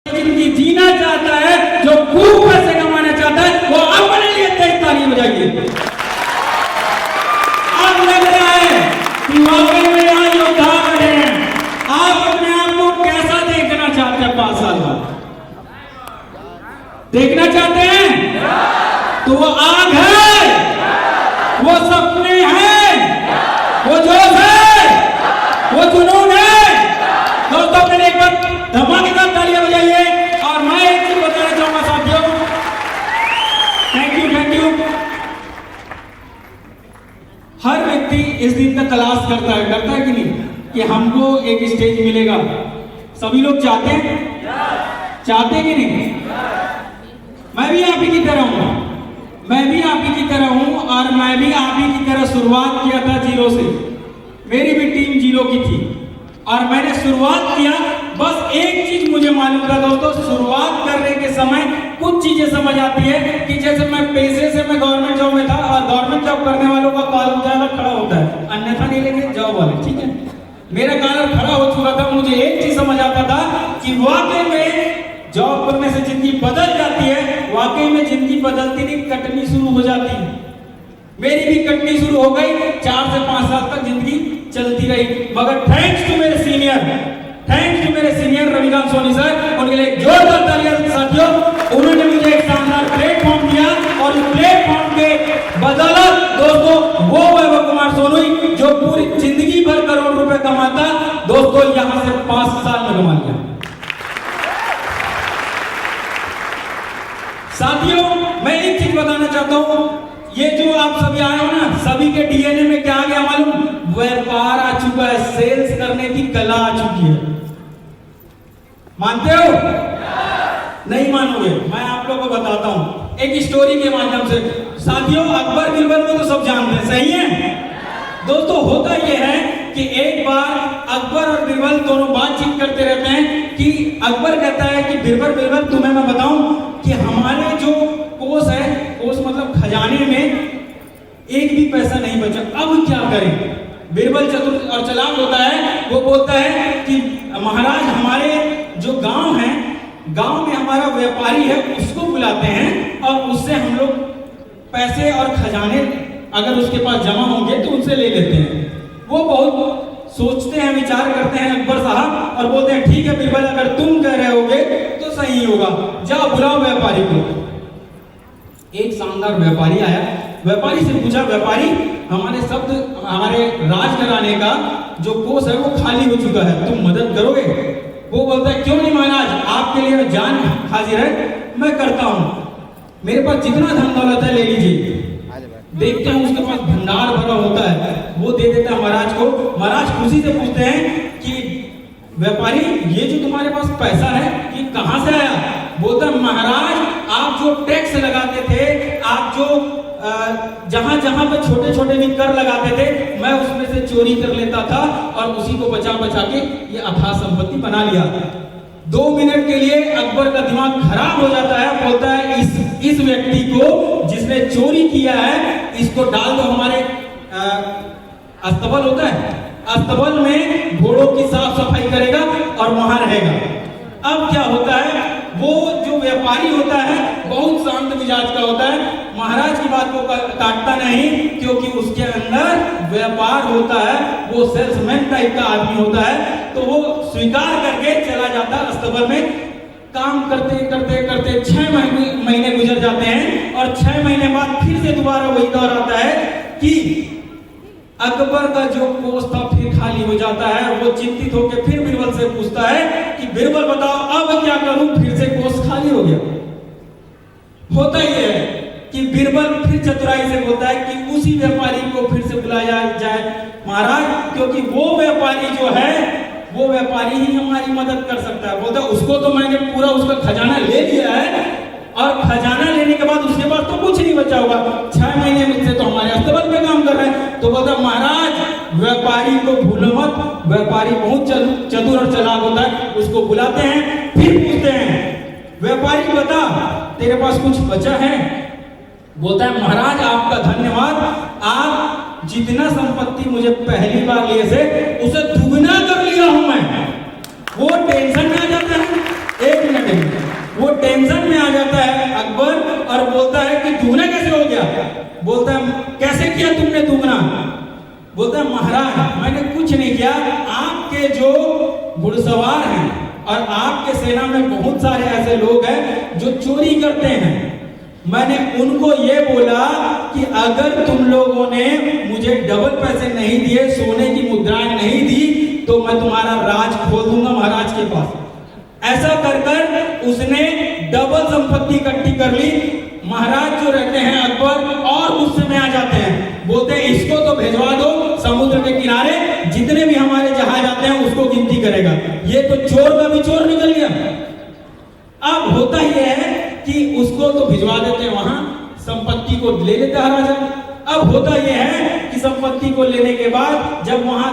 जिंदगी जीना चाहता है, जो खूब पैसे कमाना चाहता है, वो अपने लिए तेज ताली बजाइए। आप लग रहा है कि वाकई में यहाँ योद्धा खड़े हैं। आप अपने आप को कैसा देखना चाहते हैं 5 साल बाद? देखना चाहते हैं तो वो आग है, वो सपने हैं, वो जोश है, वो जुनून है। दोस्तों अपने लिए एक बार धमाकेदार तालियां बजाइए। और मैं एक चीज बताना चाहूंगा साथियों, थैंक यू। हर व्यक्ति इस दिन का तलाश करता है कि नहीं, कि हमको एक स्टेज मिलेगा। सभी लोग चाहते हैं कि नहीं? मैं भी आप ही की तरह हूं, मैं भी आप ही की तरह हूं, और मैं भी आप ही की तरह शुरुआत किया था 0 से। मेरी भी टीम 0 की थी और मैंने शुरुआत किया। बस एक चीज मुझे मालूम था दोस्तों, शुरुआत करने के समय कुछ चीजें समझ आती है कि जैसे मैं पेशे से मैं गवर्नमेंट जॉब में था, और गवर्नमेंट जॉब करने वालों का कॉलर ज्यादा खड़ा होता है, अन्यथा नहीं लेंगे जॉब वाले, ठीक है। मेरा कॉलर खड़ा हो चुका था। मुझे एक चीज समझ आता था कि वाकई में जॉब करने से जिंदगी बदल जाती है। वाकई में जिंदगी बदलती नहीं, कटनी शुरू हो जाती है। मेरी भी कटनी शुरू हो गई। 4 से 5 साल तक जिंदगी चलती रही, मगर थैंक्स टू मेरे सीनियर रविकांत सोनी सर, उनके लिए जोरदार तालियां साथियों। उन्होंने मुझे एक शानदार प्लेटफॉर्म दिया, और उस प्लेटफॉर्म के बदौलत दोस्तों वो वैभव कुमार सोनी जो पूरी जिंदगी भर करोड़ रुपए कमाता, दोस्तों यहां से 5 साल में कमा लिया। साथियों मैं एक चीज बताना चाहता हूं, ये जो आप सभी आए हो ना, सभी के डीएनए में क्या आ गया मालूम? व्यापार आ चुका है, सेल्स करने की कला आ चुकी है। मानते हो? नहीं मानोगे? मैं आप लोगों को बताता हूं एक स्टोरी के माध्यम से। साथियों अकबर बिरबल को तो सब जानते हैं, सही है दोस्तों? होता यह है कि एक बार अकबर और बिरबल दोनों बातचीत करते रहते हैं कि अकबर कहता है कि बिरबल तुम्हें मैं बताऊं कि हमारे जो कोष है, कोष मतलब खजाने में एक भी पैसा नहीं बचा, अब क्या करें? बिरबल चतुर और चालाक होता है, वो बोलता है कि महाराज हमारे जो गांव है, गांव में हमारा व्यापारी है, उसको बुलाते हैं और उससे हम लोग पैसे और खजाने अगर उसके पास जमा होंगे तो उनसे ले लेते हैं। वो बहुत सोचते हैं, विचार करते हैं अकबर साहब, और बोलते हैं ठीक है बिरबल, अगर तुम कह रहे होगे तो सही होगा, जाओ बुलाओ व्यापारी को। एक शानदार व्यापारी आया, व्यापारी से पूछा, व्यापारी हमारे राज घराने का जो कोष है वो खाली हो चुका है, तुम मदद करोगे? वो बोलता है क्यों नहीं महाराज, आपके लिए जान हाजिर है, मैं करता हूं, मेरे पास जितना धन दौलत है ले लीजिए। देखते हैं उसके पास भंडार भरा होता है, वो दे देता है महाराज को। महाराज खुशी से पूछते हैं कि व्यापारी ये जो तुम्हारे पास पैसा है ये कहां से आया? बोलता है महाराज आप जो टैक्स लगाते थे, आप जो जहां जहां पे छोटे छोटे भी कर लगाते थे, मैं उसमें से चोरी कर लेता था और उसी को बचा के ये अथाह संपत्ति बना लिया। 2 मिनट के लिए अकबर का दिमाग खराब हो जाता है, बोलता है इस व्यक्ति को जिसने चोरी किया है, इसको डाल दो हमारे अस्तबल होता है, अस्तबल में घोड़ों की साफ सफाई करेगा और वहां रहेगा। अब क्या होता है, वो जो व्यापारी होता है बहुत शांत मिजाज का होता है, महाराज की बात को काटता नहीं, क्योंकि उसके अंदर व्यापार होता है, वो सेल्समैन टाइप का आदमी होता है। तो वो स्वीकार करके चला जाता है अस्तबल में। काम करते करते 6 महीने गुजर जाते हैं, और 6 महीने बाद फिर से दोबारा वही दौर आता है कि अकबर का जो कोष था फिर खाली हो जाता है। वो चिंतित होकर फिर बिरबल से पूछता है कि बिरबल बताओ अब क्या करूं, फिर से कोष खाली हो गया। होता ही है कि बिरबल फिर चतुराई से बोलता है कि उसी व्यापारी को फिर से बुलाया जाए महाराज, क्योंकि वो व्यापारी जो है वो व्यापारी ही हमारी मदद कर सकता है। बोलता उसको तो मैंने पूरा उसका खजाना ले लिया है, और खजाना लेने के बाद उसके बाद तो कुछ नहीं बचा होगा, 6 महीने में से तो हमारे अस्तबल पे काम कर रहे हैं। तो बोलता महाराज व्यापारी को भूलो मत, व्यापारी बहुत चतुर और चालाक होता है। उसको बुलाते हैं, फिर पूछते हैं व्यापारी बता तेरे पास कुछ बचा है? बोलता है महाराज आपका धन्यवाद, आप जितना संपत्ति मुझे पहली बार लिए से उसे दुगना कर लिया हूं मैं। वो टेंशन में आ जाता है। 1 मिनट जाता है अकबर और बोलता है कि दुगना कैसे हो गया? बोलता है कैसे किया तुमने दुगना? बोलता है महाराज मैंने कुछ नहीं किया, आपके जो घुड़सवार हैं और आपके सेना में बहुत सारे ऐसे लोग हैं जो चोरी करते हैं, मैंने उनको ये बोला कि अगर तुम लोगों ने मुझे डबल पैसे नहीं दिए, सोने की मुद्राएं नहीं दी, तो मैं तुम्हारा राज खोल दूंगा महाराज के पास। ऐसा कर कर उसने डबल संपत्ति इकट्ठी कर ली। महाराज जो रहते हैं अकबर और गुस्से में आ जाते हैं, बोलते हैं इसको तो भिजवा दो समुद्र के किनारे, जितने भी हमारे जहाज आते हैं उसको गिनती करेगा। ये तो चोर का भी चोर निकल गया। अब होता यह है कि उसको तो भिजवा देते हैं वहां, संपत्ति को ले लेता है राजा। अब होता यह है कि संपत्ति को लेने के बाद जब वहां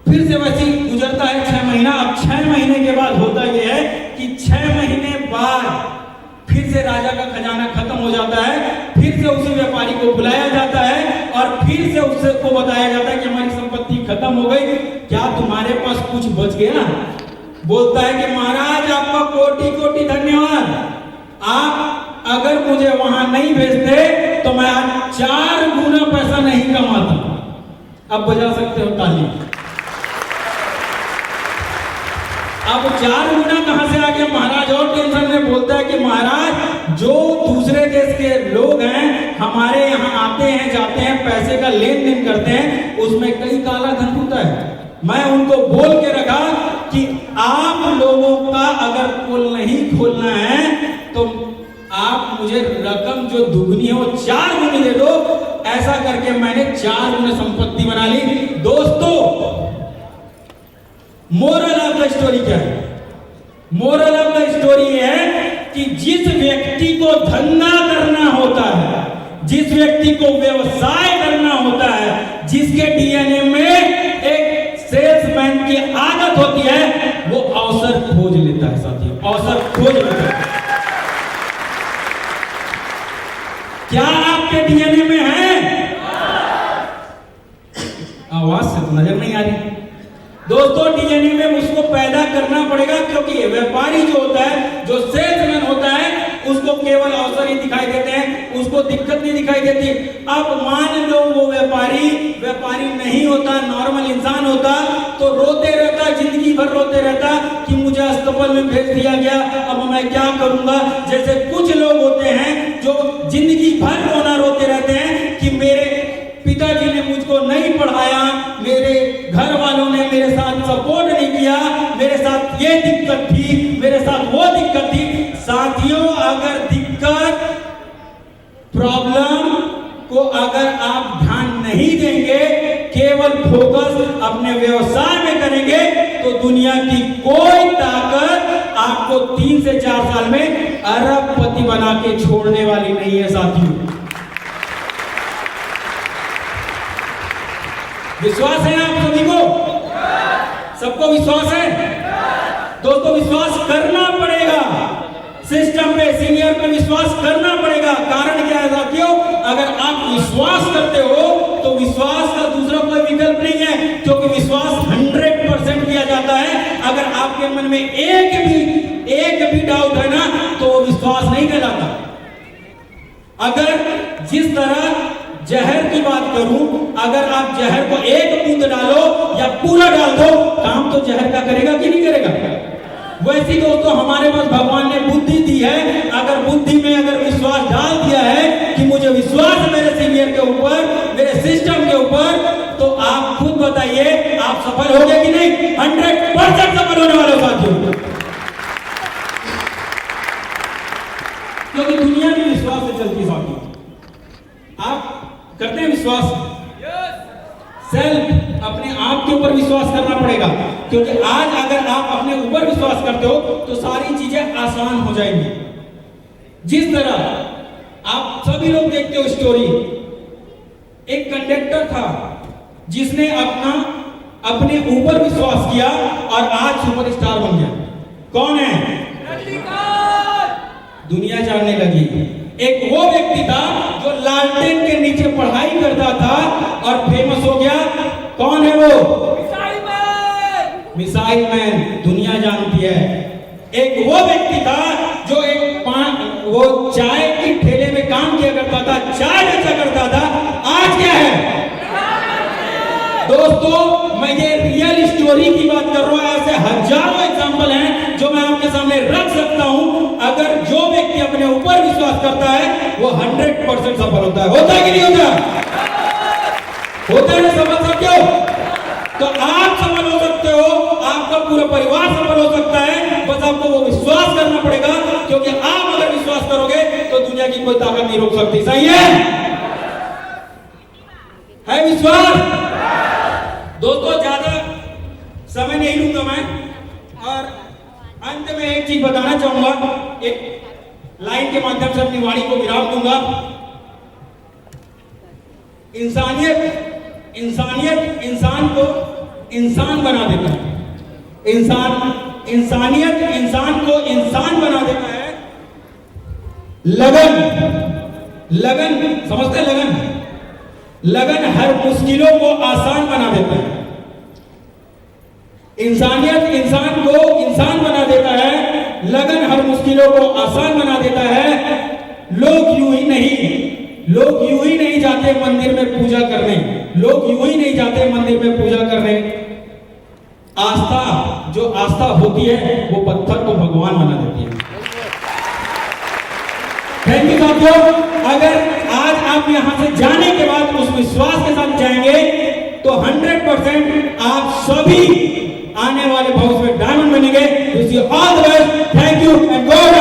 फिर से वैसे गुजरता है 6 महीना। अब 6 महीने के बाद होता यह है कि 6 महीने बाद फिर से राजा का खजाना खत्म हो जाता है, फिर से उसी व्यापारी को बुलाया जाता है और फिर से उससे को बताया जाता है कि हमारी संपत्ति खत्म हो गई, क्या तुम्हारे पास कुछ बच गया? बोलता है कि महाराज आपका कोटि कोटि धन्यवाद, आप अगर मुझे वहां नहीं भेजते तो मैं आज 4 गुना पैसा नहीं कमाता। अब बजा सकते हो ताली। अब 4 गुना कहां से आ गया? महाराज और टेंशन में बोलता है कि महाराज जो दूसरे देश के लोग हैं हमारे यहाँ आते हैं जाते हैं, पैसे का लेन देन करते हैं, उसमें कई काला धन होता है। मैं उनको बोल के रखा कि आप लोगों का अगर पुल नहीं खोलना है तो आप मुझे रकम जो दुगनी है वो 4 गुनी दे दो। ऐसा करके मैंने 4 गुना संपत्ति बना ली। दोस्तों मोरल ऑफ द स्टोरी क्या है? मोरल ऑफ द स्टोरी है कि जिस व्यक्ति को धंधा करना होता है, जिस व्यक्ति को व्यवसाय करना होता है, जिसके डीएनए में एक सेल्समैन की आदत होती है, वो अवसर खोज लेता है साथियों, अवसर खोज लेता है। क्या आपके डीएनए में है? आवाज से तो नजर नहीं आ रही। दोस्तों डीएनए में उसको पैदा करना पड़ेगा, क्योंकि व्यापारी जो होता है, जो सेल्समैन होता है, उसको केवल अवसर ही दिखाई देते हैं, उसको दिक्कत नहीं दिखाई देती। अब मान लो वो व्यापारी नहीं होता, नॉर्मल इंसान होता, तो रोते रहता, जिंदगी भर रोते रहता कि मुझे अस्पताल में भेज दिया गया, अब मैं क्या करूंगा। जैसे कुछ लोग होते हैं जो जिंदगी भर रोना रोते रहते हैं कि मेरे पिताजी ने मुझको नहीं पढ़ाया, मेरे घर वालों ने मेरे साथ सपोर्ट नहीं किया, मेरे साथ ये दिक्कत थी, मेरे साथ वो दिक्कत थी। साथियों अगर दिक्कत प्रॉब्लम को अगर आप ध्यान नहीं देंगे, केवल फोकस अपने व्यवसाय में करेंगे, तो दुनिया की कोई ताकत आपको 3 से 4 साल में अरबपति बना के छोड़ने वाली नहीं है साथियों। विश्वास है आप सभी को? सबको विश्वास है? दोस्तों विश्वास करना पड़ेगा, सिस्टम पे, सीनियर पे विश्वास करना पड़ेगा। कारण क्या है साथियों? अगर आप विश्वास करते हो तो विश्वास का दूसरा कोई विकल्प नहीं है, क्योंकि विश्वास 100% किया जाता है। अगर आपके मन में एक भी डाउट है ना, तो विश्वास नहीं कहलाता। अगर जिस तरह जहर की बात करूं, अगर आप जहर को एक बूंद डालो या पूरा डाल दो, काम तो जहर का करेगा कि नहीं करेगा? वैसे दोस्तों हमारे पास भगवान ने बुद्धि दी है, अगर बुद्धि में अगर विश्वास डाल दिया है कि मुझे विश्वास है मेरे सीनियर के ऊपर, मेरे सिस्टम के ऊपर, तो आप खुद बताइए आप सफल हो गए कि नहीं? 100% सफल होने वाले साथियों, क्योंकि दुनिया भी विश्वास से चलती साथियों। आप करते हैं विश्वास? सेल्फ, अपने आप के ऊपर विश्वास करना पड़ेगा, क्योंकि आज अगर आप अपने ऊपर विश्वास करते हो तो सारी चीजें आसान हो जाएंगी। जिस तरह आप सभी लोग देखते हो स्टोरी, एक कंडक्टर था जिसने अपने ऊपर विश्वास किया और आज सुपरस्टार बन गया। कौन है? दुनिया जानने लगी। एक वो व्यक्ति था जो लालटेन के नीचे पढ़ाई करता था और फेमस हो गया। कौन है वो? मिसाइल मैन, दुनिया जानती है। एक वो व्यक्ति था जो दोस्तों मैं ये रियल स्टोरी की बात कर रहा हूं, ऐसे हजारों एग्जांपल हैं जो मैं आपके सामने रख सकता हूं। अगर जो व्यक्ति अपने ऊपर विश्वास करता है वो 100% सफल होता है कि नहीं होता? होता है ना सफल? सब क्यों? तो आप सफल हो सकते हो, आपका पूरा परिवार सफल हो सकता है, बस आपको वो विश्वास करना पड़ेगा, क्योंकि आप अगर विश्वास करोगे तो दुनिया की कोई ताकत नहीं रोक सकती। सही है विश्वास? दोस्तों ज्यादा समय नहीं लूंगा मैं, और अंत में एक चीज बताना चाहूंगा, एक लाइन के माध्यम से अपनी वाणी को विराम दूंगा। इंसानियत इंसान को इंसान बना देता है। इंसानियत इंसान को इंसान बना देता है। लगन समझते हैं? लगन हर मुश्किलों को आसान बना देता है। इंसानियत इंसान को इंसान बना देता है, लगन हर मुश्किलों को आसान बना देता है। लोग यूं ही नहीं जाते मंदिर में पूजा करने। लोग यूं ही नहीं जाते मंदिर में पूजा करने। जो आस्था होती है वो पत्थर को भगवान बना देती है। थैंक यू साथियों। अगर आज आप यहां से जाने के बाद उस विश्वास के साथ जाएंगे तो 100% आप सभी आने वाले भविष्य में डायमंड बनेंगे। All the best. Thank you and God